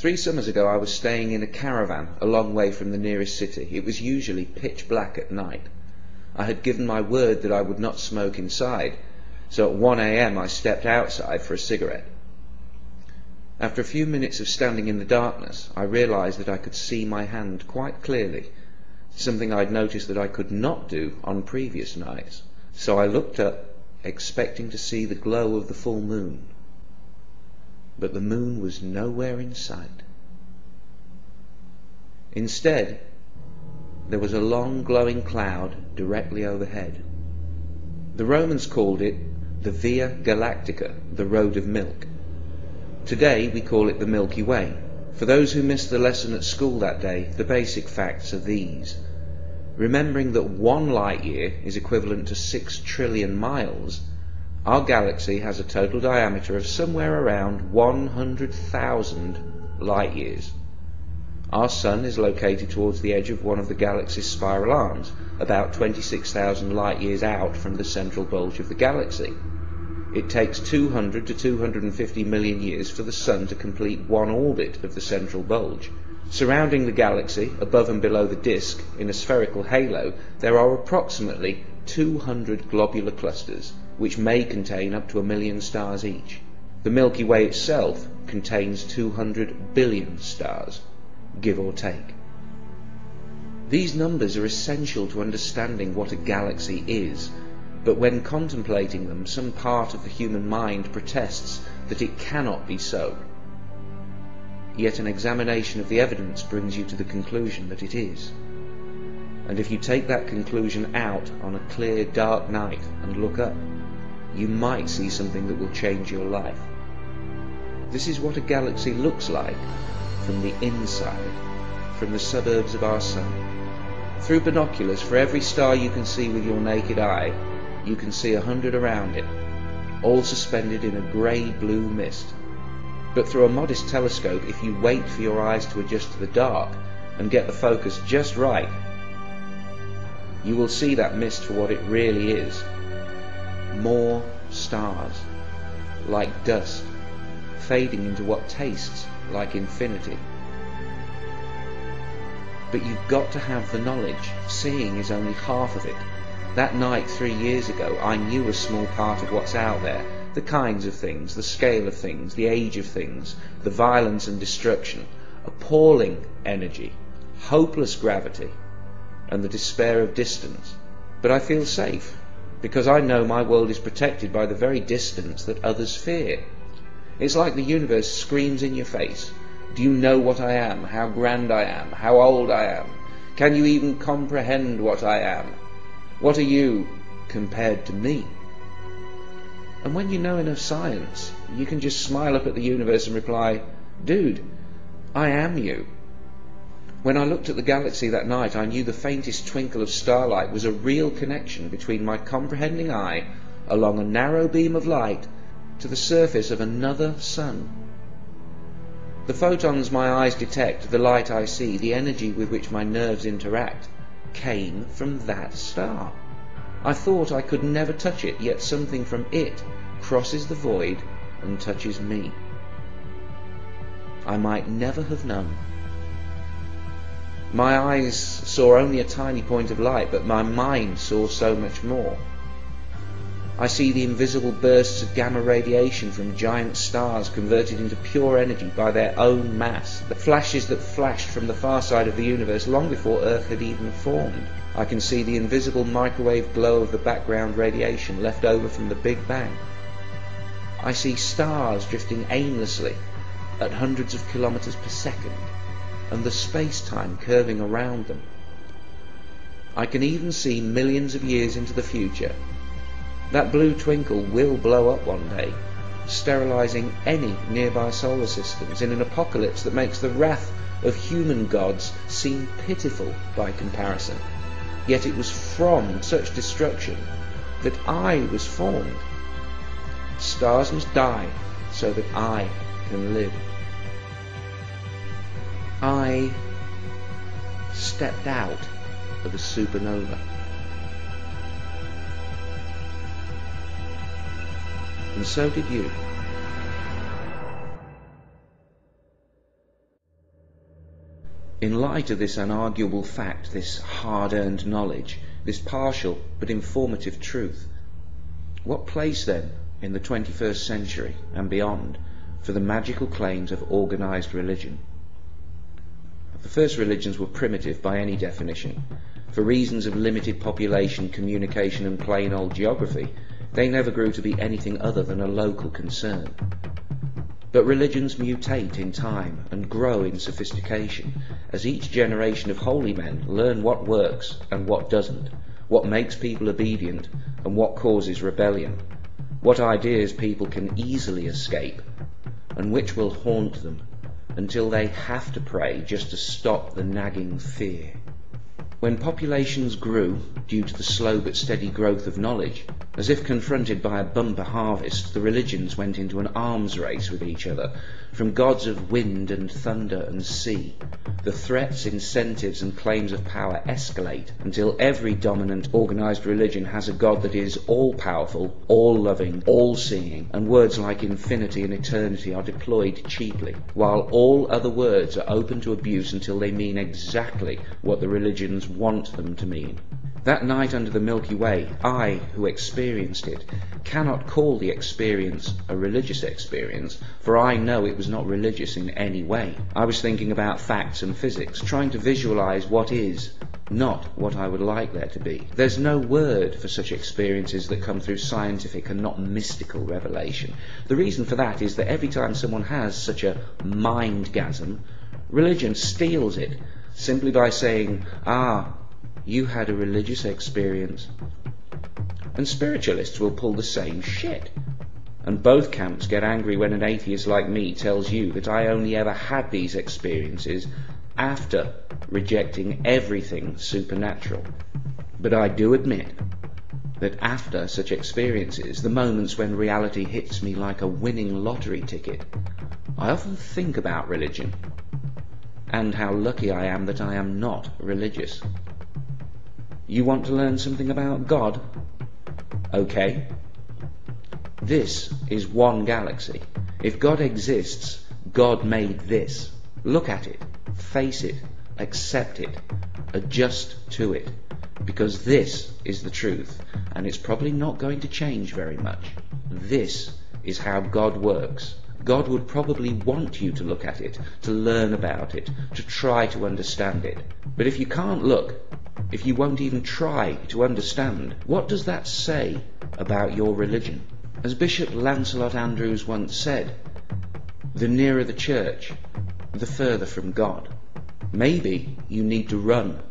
3 summers ago I was staying in a caravan a long way from the nearest city. It was usually pitch black at night. I had given my word that I would not smoke inside, so at 1 a.m. I stepped outside for a cigarette. After a few minutes of standing in the darkness, I realized that I could see my hand quite clearly, something I'd noticed that I could not do on previous nights. So I looked up, expecting to see the glow of the full moon. But the moon was nowhere in sight. Instead, there was a long glowing cloud directly overhead. The Romans called it the Via Galactica, the Road of Milk. Today we call it the Milky Way. For those who missed the lesson at school that day, the basic facts are these. Remembering that 1 light year is equivalent to 6 trillion miles, our galaxy has a total diameter of somewhere around 100,000 light years. Our Sun is located towards the edge of one of the galaxy's spiral arms, about 26,000 light years out from the central bulge of the galaxy. It takes 200 to 250 million years for the Sun to complete one orbit of the central bulge. Surrounding the galaxy, above and below the disk, in a spherical halo, there are approximately 200 globular clusters, which may contain up to 1 million stars each. The Milky Way itself contains 200 billion stars, give or take. These numbers are essential to understanding what a galaxy is, but when contemplating them, some part of the human mind protests that it cannot be so. Yet an examination of the evidence brings you to the conclusion that it is. And if you take that conclusion out on a clear, dark night and look up, you might see something that will change your life. This is what a galaxy looks like from the inside, from the suburbs of our Sun. Through binoculars, for every star you can see with your naked eye, you can see 100 around it, all suspended in a grey-blue mist. But through a modest telescope, if you wait for your eyes to adjust to the dark and get the focus just right, you will see that mist for what it really is. More stars, like dust, fading into what tastes like infinity. But you've got to have the knowledge. Seeing is only half of it. That night 3 years ago, I knew a small part of what's out there, the kinds of things, the scale of things, the age of things, the violence and destruction, appalling energy, hopeless gravity, and the despair of distance. But I feel safe, because I know my world is protected by the very distance that others fear. It's like the universe screams in your face. Do you know what I am, how grand I am, how old I am? Can you even comprehend what I am? What are you compared to me? And when you know enough science, you can just smile up at the universe and reply, dude, I am you. When I looked at the galaxy that night, I knew the faintest twinkle of starlight was a real connection between my comprehending eye along a narrow beam of light to the surface of another sun. The photons my eyes detect, the light I see, the energy with which my nerves interact, came from that star. I thought I could never touch it, yet something from it crosses the void and touches me. I might never have known. My eyes saw only a tiny point of light, but my mind saw so much more. I see the invisible bursts of gamma radiation from giant stars converted into pure energy by their own mass, the flashes that flashed from the far side of the universe long before Earth had even formed. I can see the invisible microwave glow of the background radiation left over from the Big Bang. I see stars drifting aimlessly at hundreds of kilometers per second, and the space-time curving around them. I can even see millions of years into the future. That blue twinkle will blow up one day, sterilizing any nearby solar systems in an apocalypse that makes the wrath of human gods seem pitiful by comparison. Yet it was from such destruction that I was formed. Stars must die so that I can live. I stepped out of a supernova. And so did you. In light of this unarguable fact, this hard-earned knowledge, this partial but informative truth, what place then in the 21st century and beyond for the magical claims of organized religion? The first religions were primitive by any definition. For reasons of limited population, communication and plain old geography, they never grew to be anything other than a local concern. But religions mutate in time and grow in sophistication as each generation of holy men learn what works and what doesn't, what makes people obedient and what causes rebellion, what ideas people can easily escape and which will haunt them until they have to pray just to stop the nagging fear. When populations grew due to the slow but steady growth of knowledge, as if confronted by a bumper harvest, the religions went into an arms race with each other, from gods of wind and thunder and sea. The threats, incentives and claims of power escalate until every dominant organized religion has a god that is all-powerful, all-loving, all-seeing, and words like infinity and eternity are deployed cheaply, while all other words are open to abuse until they mean exactly what the religions want them to mean. That night under the Milky Way, I, who experienced it, cannot call the experience a religious experience, for I know it was not religious in any way. I was thinking about facts and physics, trying to visualize what is, not what I would like there to be. There's no word for such experiences that come through scientific and not mystical revelation. The reason for that is that every time someone has such a mindgasm, religion steals it, simply by saying, you had a religious experience. And spiritualists will pull the same shit. And both camps get angry when an atheist like me tells you that I only ever had these experiences after rejecting everything supernatural. But I do admit that after such experiences, the moments when reality hits me like a winning lottery ticket, I often think about religion and how lucky I am that I am not religious. You want to learn something about God? Okay. This is one galaxy. If God exists, God made this. Look at it, face it, accept it, adjust to it, because this is the truth, and it's probably not going to change very much. This is how God works. God would probably want you to look at it, to learn about it, to try to understand it. But if you can't look, if you won't even try to understand, what does that say about your religion? As Bishop Lancelot Andrewes once said, the nearer the church, the further from God. Maybe you need to run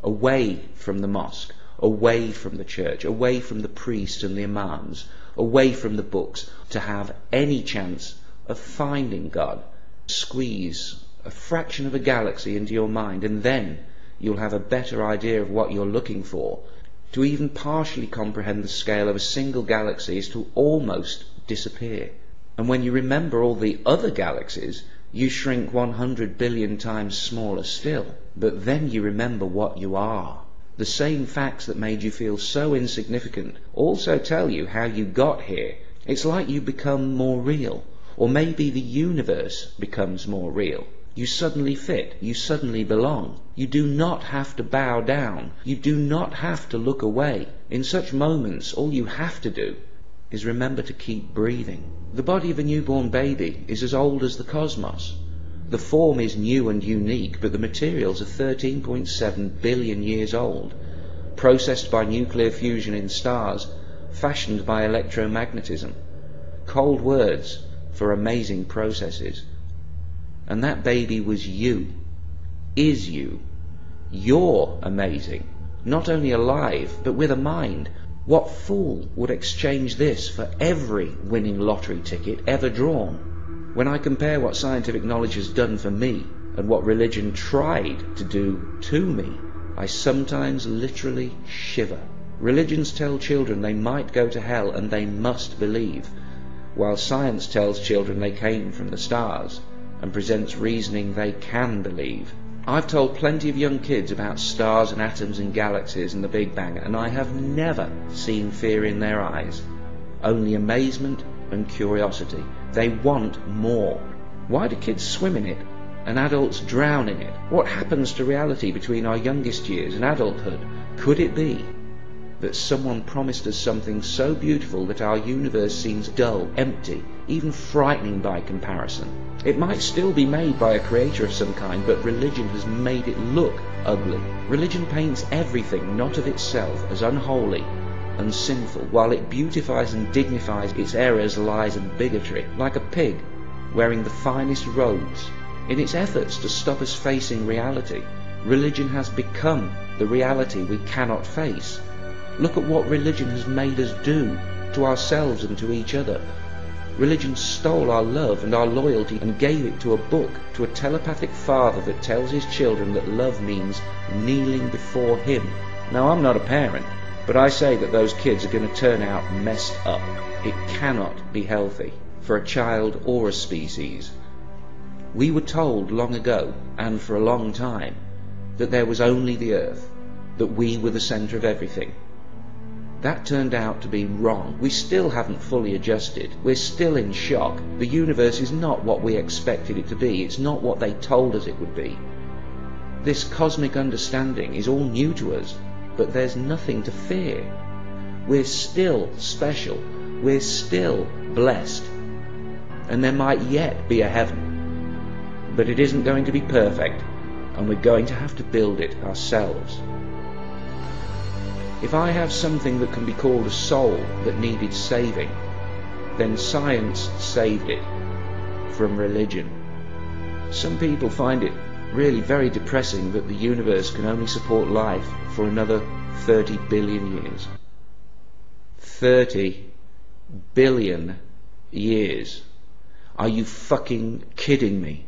away from the mosque, away from the church, away from the priest and the imams, away from the books, to have any chance of finding God. Squeeze a fraction of a galaxy into your mind, and then you'll have a better idea of what you're looking for. To even partially comprehend the scale of a single galaxy is to almost disappear. And when you remember all the other galaxies, you shrink 100 billion times smaller still. But then you remember what you are. The same facts that made you feel so insignificant also tell you how you got here. It's like you become more real. Or maybe the universe becomes more real. You suddenly fit. You suddenly belong. You do not have to bow down. You do not have to look away. In such moments, all you have to do is remember to keep breathing. The body of a newborn baby is as old as the cosmos. The form is new and unique, but the materials are 13.7 billion years old, processed by nuclear fusion in stars, fashioned by electromagnetism. Cold words for amazing processes. And that baby was you, is you. You're amazing, not only alive, but with a mind. What fool would exchange this for every winning lottery ticket ever drawn? When I compare what scientific knowledge has done for me and what religion tried to do to me, I sometimes literally shiver. Religions tell children they might go to hell and they must believe, while science tells children they came from the stars and presents reasoning they can believe. I've told plenty of young kids about stars and atoms and galaxies and the Big Bang, and I have never seen fear in their eyes, only amazement and curiosity. They want more. Why do kids swim in it and adults drown in it? What happens to reality between our youngest years and adulthood? Could it be that someone promised us something so beautiful that our universe seems dull, empty, even frightening by comparison? It might still be made by a creator of some kind, but religion has made it look ugly. Religion paints everything not of itself as unholy and sinful, while it beautifies and dignifies its errors, lies and bigotry, like a pig wearing the finest robes. In its efforts to stop us facing reality, religion has become the reality we cannot face. Look at what religion has made us do to ourselves and to each other. Religion stole our love and our loyalty and gave it to a book, to a telepathic father that tells his children that love means kneeling before him. Now, I'm not a parent, but I say that those kids are going to turn out messed up. It cannot be healthy for a child or a species. We were told long ago, and for a long time, that there was only the earth, that we were the centre of everything. That turned out to be wrong. We still haven't fully adjusted. We're still in shock. The universe is not what we expected it to be. It's not what they told us it would be. This cosmic understanding is all new to us, but there's nothing to fear. We're still special. We're still blessed. And there might yet be a heaven. But it isn't going to be perfect, and we're going to have to build it ourselves. If I have something that can be called a soul that needed saving, then science saved it from religion. Some people find it really very depressing that the universe can only support life for another 30 billion years. 30 billion years. Are you fucking kidding me?